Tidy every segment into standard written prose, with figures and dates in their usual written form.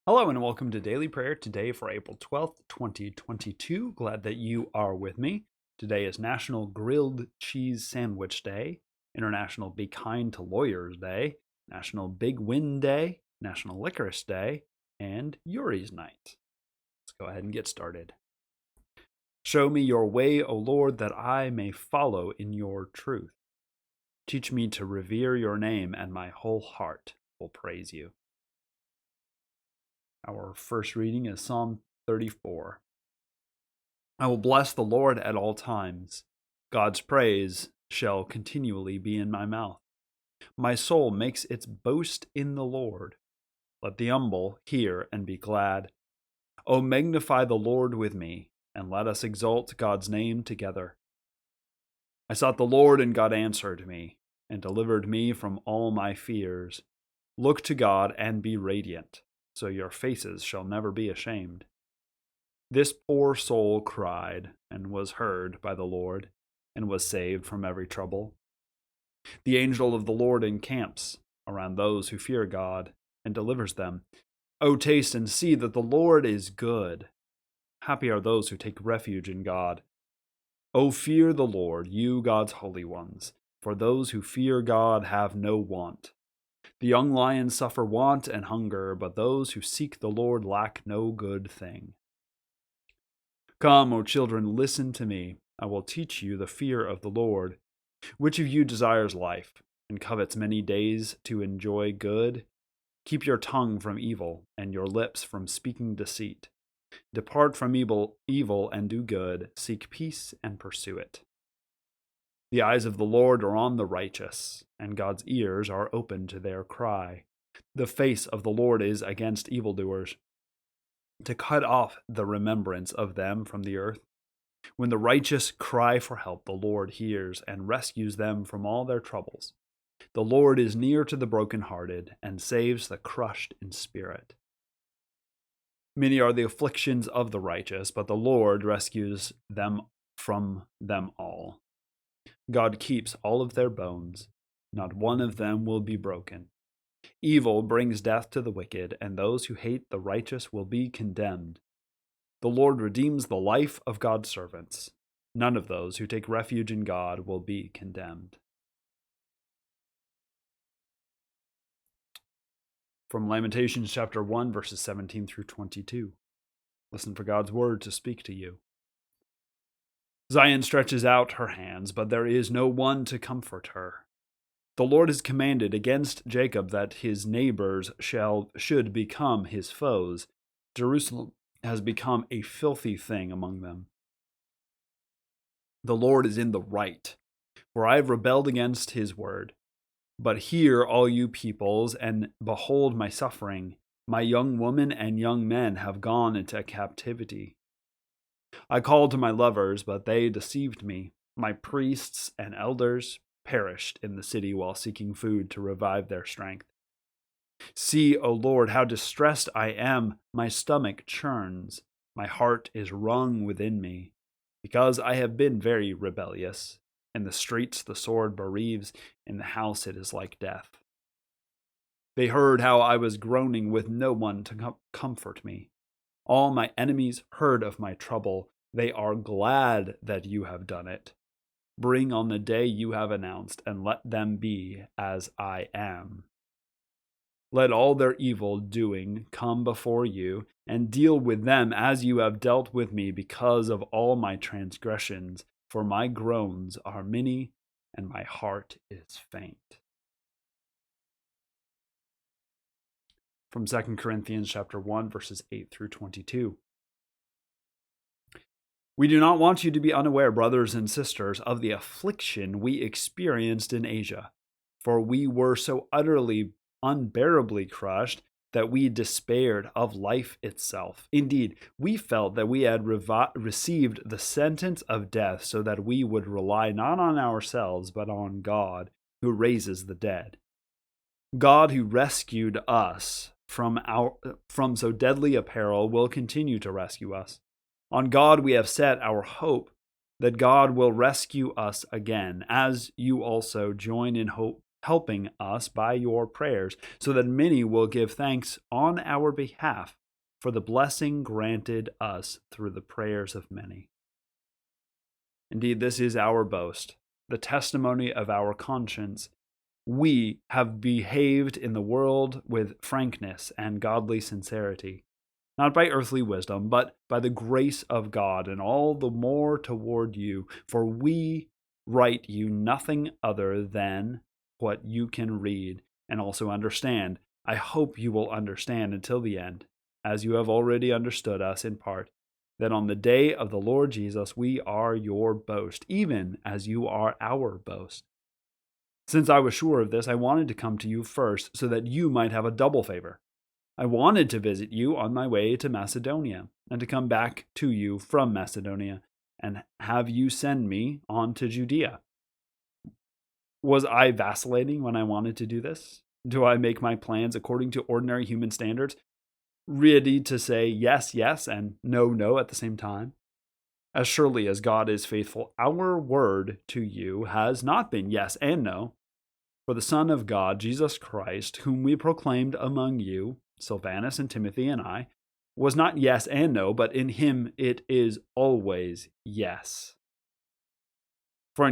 Hello and welcome to Daily Prayer today for April 12th, 2022. Glad that you are with me. Today is National Grilled Cheese Sandwich Day, International Be Kind to Lawyers Day, National Big Win Day, National Licorice Day, and Yuri's Night. Let's go ahead and get started. Show me your way, O Lord, that I may follow in your truth. Teach me to revere your name, and my whole heart will praise you. Our first reading is Psalm 34. I will bless the Lord at all times. God's praise shall continually be in my mouth. My soul makes its boast in the Lord. Let the humble hear and be glad. O magnify the Lord with me, and let us exalt God's name together. I sought the Lord, and God answered me, and delivered me from all my fears. Look to God and be radiant, so your faces shall never be ashamed. This poor soul cried, and was heard by the Lord, and was saved from every trouble. The angel of the Lord encamps around those who fear God, and delivers them. O taste and see that the Lord is good. Happy are those who take refuge in God. O fear the Lord, you God's holy ones, for those who fear God have no want. The young lions suffer want and hunger, but those who seek the Lord lack no good thing. Come, O children, listen to me. I will teach you the fear of the Lord. Which of you desires life, and covets many days to enjoy good? Keep your tongue from evil, and your lips from speaking deceit. Depart from evil and do good. Seek peace and pursue it. The eyes of the Lord are on the righteous, and God's ears are open to their cry. The face of the Lord is against evildoers, to cut off the remembrance of them from the earth. When the righteous cry for help, the Lord hears and rescues them from all their troubles. The Lord is near to the brokenhearted and saves the crushed in spirit. Many are the afflictions of the righteous, but the Lord rescues them from them all. God keeps all of their bones. Not one of them will be broken. Evil brings death to the wicked, and those who hate the righteous will be condemned. The Lord redeems the life of God's servants. None of those who take refuge in God will be condemned. From Lamentations chapter 1, verses 17 through 22. Listen for God's word to speak to you. Zion stretches out her hands, but there is no one to comfort her. The Lord has commanded against Jacob that his neighbors should become his foes. Jerusalem has become a filthy thing among them. The Lord is in the right, for I have rebelled against his word. But hear, all you peoples, and behold my suffering. My young women and young men have gone into captivity. I called to my lovers, but they deceived me. My priests and elders perished in the city while seeking food to revive their strength. See, O Lord, how distressed I am. My stomach churns. My heart is wrung within me, because I have been very rebellious. In the streets the sword bereaves, in the house it is like death. They heard how I was groaning with no one to comfort me. All my enemies heard of my trouble. They are glad that you have done it. Bring on the day you have announced, and let them be as I am. Let all their evil doing come before you, and deal with them as you have dealt with me because of all my transgressions, for my groans are many, and my heart is faint. From 2 Corinthians chapter 1, verses 8 through 22. We do not want you to be unaware, brothers and sisters, of the affliction we experienced in Asia, for we were so utterly, unbearably crushed that we despaired of life itself. Indeed, we felt that we had received the sentence of death, so that we would rely not on ourselves, but on God, who raises the dead. God, who rescued us from so deadly a peril, will continue to rescue us. On God we have set our hope that God will rescue us again, as you also join in hope helping us by your prayers, so that many will give thanks on our behalf for the blessing granted us through the prayers of many. Indeed, this is our boast, the testimony of our conscience. We have behaved in the world with frankness and godly sincerity, not by earthly wisdom, but by the grace of God, and all the more toward you. For we write you nothing other than what you can read and also understand. I hope you will understand until the end, as you have already understood us in part, that on the day of the Lord Jesus we are your boast, even as you are our boast. Since I was sure of this, I wanted to come to you first, so that you might have a double favor. I wanted to visit you on my way to Macedonia, and to come back to you from Macedonia, and have you send me on to Judea. Was I vacillating when I wanted to do this? Do I make my plans according to ordinary human standards, ready to say yes, yes, and no, no at the same time? As surely as God is faithful, our word to you has not been yes and no. For the Son of God, Jesus Christ, whom we proclaimed among you, Silvanus and Timothy and I, was not yes and no, but in him it is always yes. For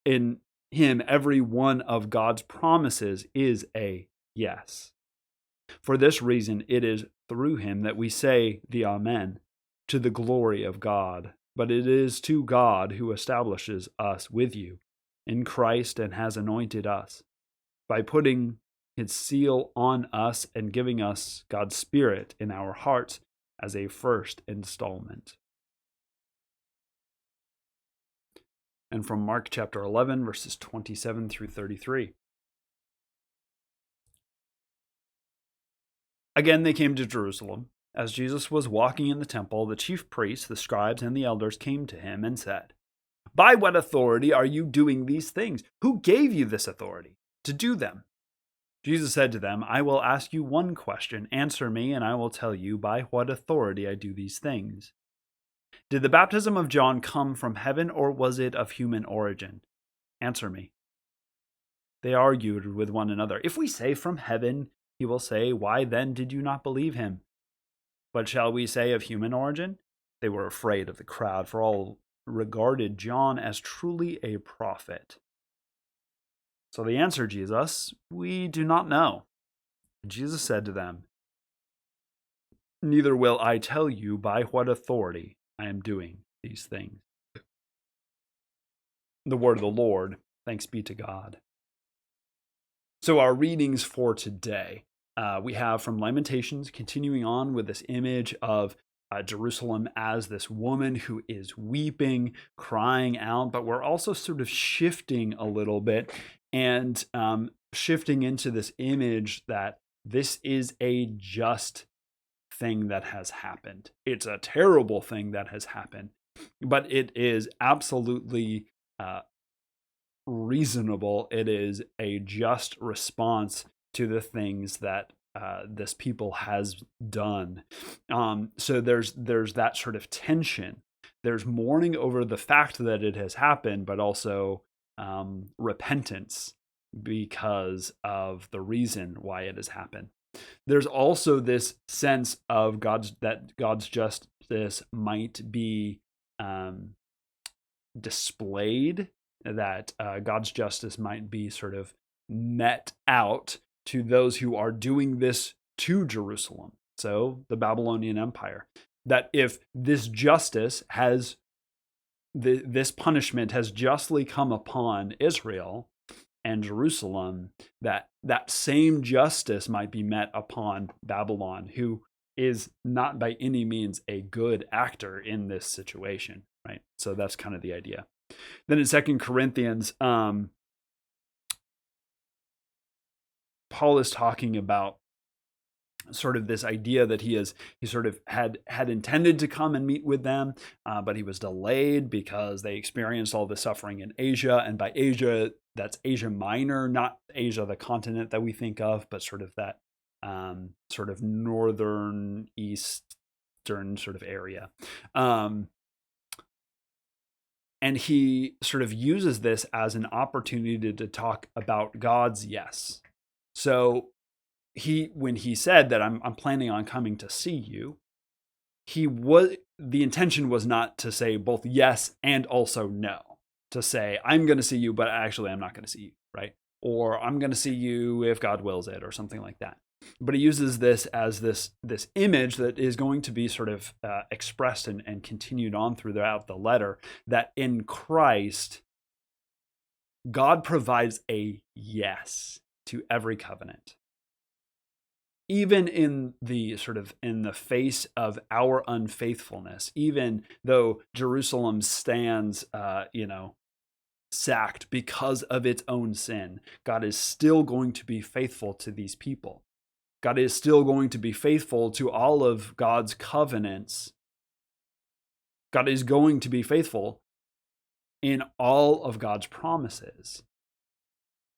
in him, every one of God's promises is a yes. For this reason, it is through him that we say the Amen, to the glory of God. But it is to God who establishes us with you in Christ and has anointed us by putting his seal on us and giving us God's Spirit in our hearts as a first installment. And from Mark chapter 11, verses 27 through 33. Again, they came to Jerusalem. As Jesus was walking in the temple, the chief priests, the scribes, and the elders came to him and said, "By what authority are you doing these things? Who gave you this authority to do them?" Jesus said to them, "I will ask you one question. Answer me, and I will tell you by what authority I do these things. Did the baptism of John come from heaven, or was it of human origin? Answer me." They argued with one another. "If we say from heaven," he will say, "why then did you not believe him? But shall we say of human origin?" They were afraid of the crowd, for all regarded John as truly a prophet. So they answered Jesus, "We do not know." And Jesus said to them, "Neither will I tell you by what authority I am doing these things." The word of the Lord. Thanks be to God. So our readings for today, we have from Lamentations, continuing on with this image of Jerusalem as this woman who is weeping, crying out, but we're also sort of shifting a little bit and shifting into this image that this is a just thing that has happened. It's a terrible thing that has happened, but it is absolutely reasonable. It is a just response to the things that this people has done. So there's that sort of tension. There's mourning over the fact that it has happened, but also repentance because of the reason why it has happened. There's also this sense of God's justice might be displayed, that God's justice might be sort of met out to those who are doing this to Jerusalem. So the Babylonian Empire, that if this justice has, this punishment has justly come upon Israel and Jerusalem, that same justice might be met upon Babylon, who is not by any means a good actor in this situation, right? So that's kind of the idea. Then in 2 Corinthians, Paul is talking about sort of this idea that he sort of had intended to come and meet with them, but he was delayed because they experienced all the suffering in Asia. And by Asia, that's Asia Minor, not Asia, the continent that we think of, but sort of that sort of northern eastern sort of area. And he sort of uses this as an opportunity to talk about God's yes. So when he said that I'm planning on coming to see you, the intention was not to say both yes and also no. To say, I'm going to see you, but actually I'm not going to see you, right? Or I'm going to see you if God wills it, or something like that. But he uses this as this image that is going to be sort of expressed and continued on throughout the letter, that in Christ, God provides a yes to every covenant. Even in the face of our unfaithfulness, even though Jerusalem stands, sacked because of its own sin, God is still going to be faithful to these people. God is still going to be faithful to all of God's covenants. God is going to be faithful in all of God's promises.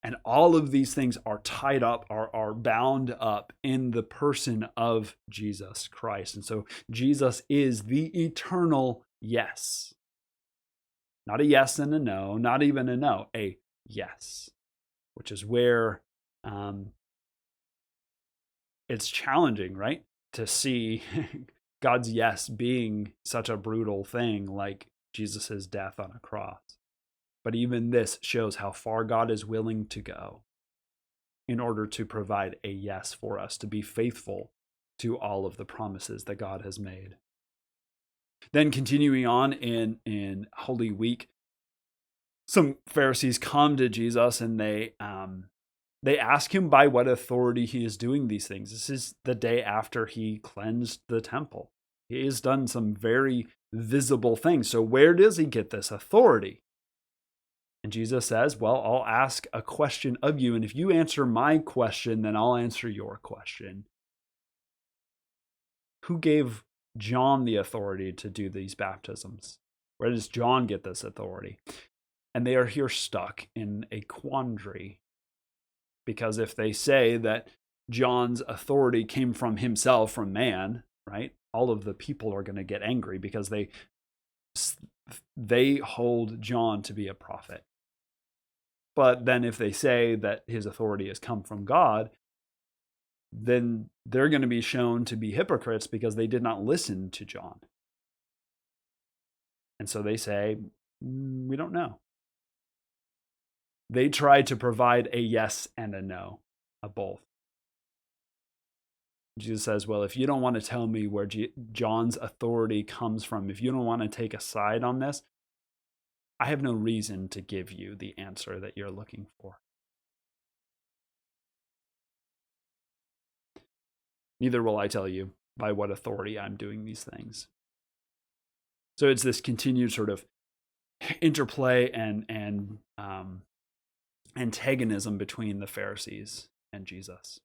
And all of these things are tied up, are bound up in the person of Jesus Christ. And so Jesus is the eternal yes. Not a yes and a no, not even a no, a yes, which is where it's challenging, right? To see God's yes being such a brutal thing like Jesus' death on a cross. But even this shows how far God is willing to go in order to provide a yes for us, to be faithful to all of the promises that God has made. Then continuing on in Holy Week, some Pharisees come to Jesus and they ask him by what authority he is doing these things. This is the day after he cleansed the temple. He has done some very visible things. So where does he get this authority? And Jesus says, well, I'll ask a question of you, and if you answer my question, then I'll answer your question. Who gave John the authority to do these baptisms? Where does John get this authority? And they are here stuck in a quandary. Because if they say that John's authority came from himself, from man, right? All of the people are going to get angry because they hold John to be a prophet. But then if they say that his authority has come from God, then they're going to be shown to be hypocrites because they did not listen to John. And so they say, we don't know. They try to provide a yes and a no, a both. Jesus says, well, if you don't want to tell me where John's authority comes from, if you don't want to take a side on this, I have no reason to give you the answer that you're looking for. Neither will I tell you by what authority I'm doing these things. So it's this continued sort of interplay and antagonism between the Pharisees and Jesus.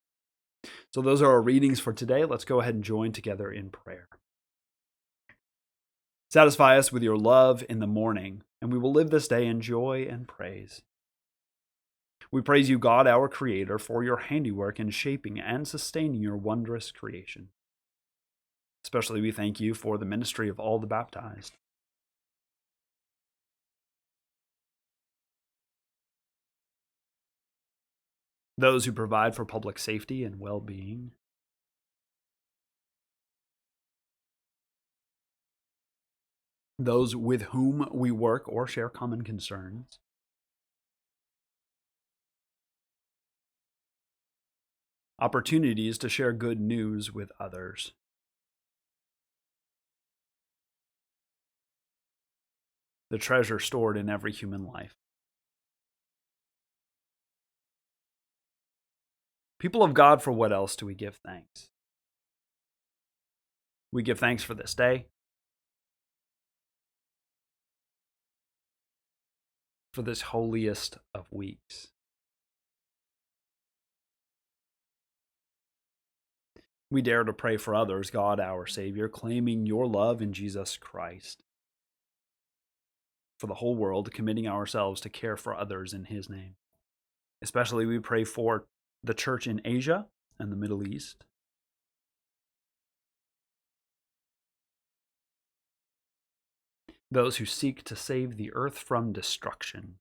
So those are our readings for today. Let's go ahead and join together in prayer. Satisfy us with your love in the morning, and we will live this day in joy and praise. We praise you, God, our Creator, for your handiwork in shaping and sustaining your wondrous creation. Especially we thank you for the ministry of all the baptized. Those who provide for public safety and well-being. Those with whom we work or share common concerns. Opportunities to share good news with others. The treasure stored in every human life. People of God, for what else do we give thanks? We give thanks for this day, for this holiest of weeks. We dare to pray for others, God, our Savior, claiming your love in Jesus Christ. For the whole world, committing ourselves to care for others in his name. Especially we pray for the church in Asia and the Middle East. those who seek to save the earth from destruction,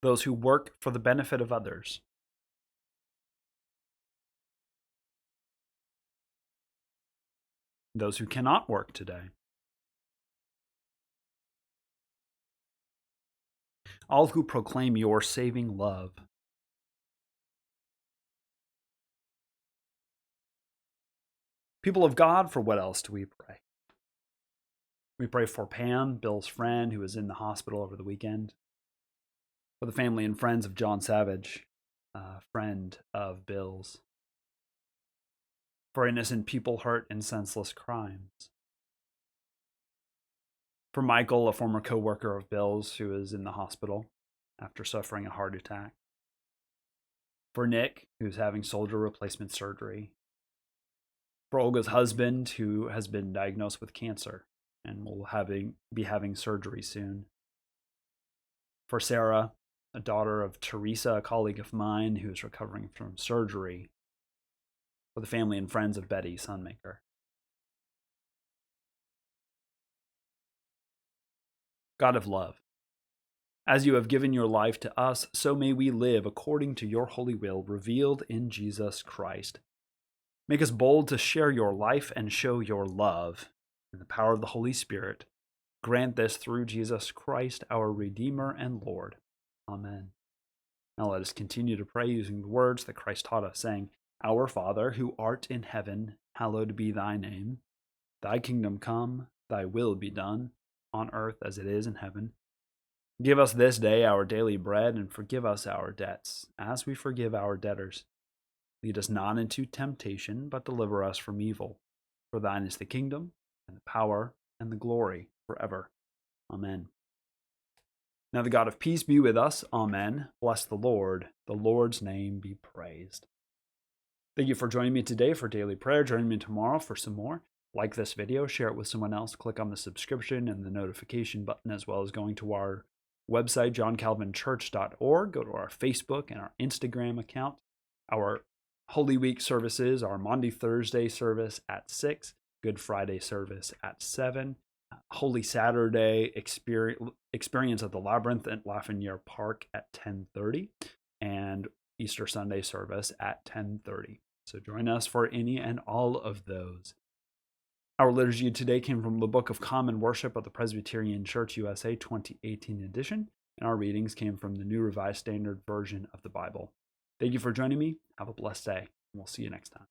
those who work for the benefit of others, those who cannot work today, all who proclaim your saving love. People of God, for what else do we pray? We pray for Pam, Bill's friend, who was in the hospital over the weekend. For the family and friends of John Savage, a friend of Bill's. For innocent people hurt in senseless crimes. For Michael, a former co-worker of Bill's, who is in the hospital after suffering a heart attack. For Nick, who's having shoulder replacement surgery. For Olga's husband, who has been diagnosed with cancer and will be having surgery soon. For Sarah, a daughter of Teresa, a colleague of mine who is recovering from surgery. For the family and friends of Betty, Sunmaker. God of love, as you have given your life to us, so may we live according to your holy will revealed in Jesus Christ. Make us bold to share your life and show your love. In the power of the Holy Spirit, grant this through Jesus Christ, our Redeemer and Lord. Amen. Now let us continue to pray using the words that Christ taught us, saying, Our Father, who art in heaven, hallowed be thy name. Thy kingdom come, thy will be done, on earth as it is in heaven. Give us this day our daily bread, and forgive us our debts, as we forgive our debtors. Lead us not into temptation, but deliver us from evil. For thine is the kingdom, and the power, and the glory, forever. Amen. Now the God of peace be with us. Amen. Bless the Lord. The Lord's name be praised. Thank you for joining me today for daily prayer. Join me tomorrow for some more. Like this video, share it with someone else. Click on the subscription and the notification button, as well as going to our website, johncalvinchurch.org. Go to our Facebook and our Instagram account. Our Holy Week services are Maundy Thursday service at 6, Good Friday service at 7, Holy Saturday experience at the Labyrinth at Lafreniere Park at 10:30, and Easter Sunday service at 10:30. So join us for any and all of those. Our liturgy today came from the Book of Common Worship of the Presbyterian Church USA 2018 edition, and our readings came from the New Revised Standard Version of the Bible. Thank you for joining me. Have a blessed day, and we'll see you next time.